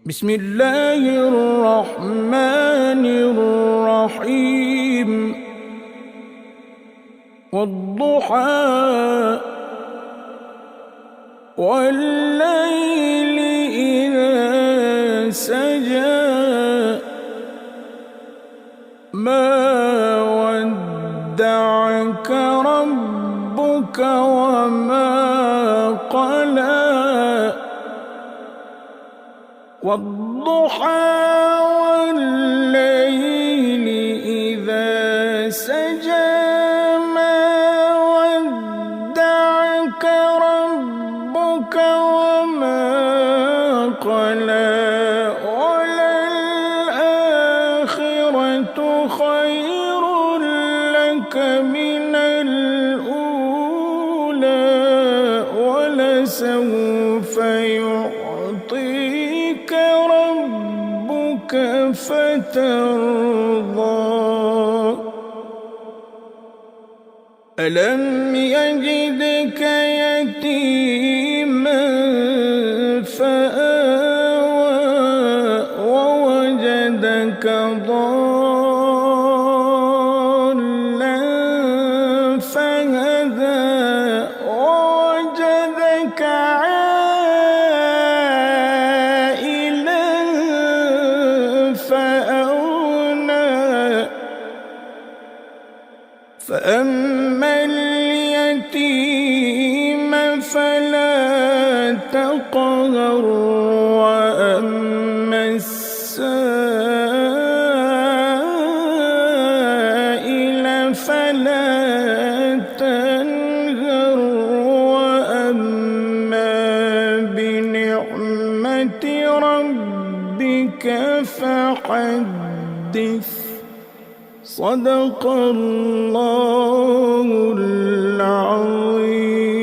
بسم الله الرحمن الرحيم والضحى والليل إذا سجى ما ودعك ربك وما قلى والضحى والليل إذا سجى ما ودعك ربك وما قلى وللآخرة خير لك من الأولى ولسوف يعطيك ربك فترضى ألم يجدك يتيما فآوى ووجدك ضالا فهدى ووجدك عائلا فأغنى فأما اليتيم فلا تقهر وأما السائل فلا تنهر وأما بنعمة ربك فحدث صدق الله العظيم.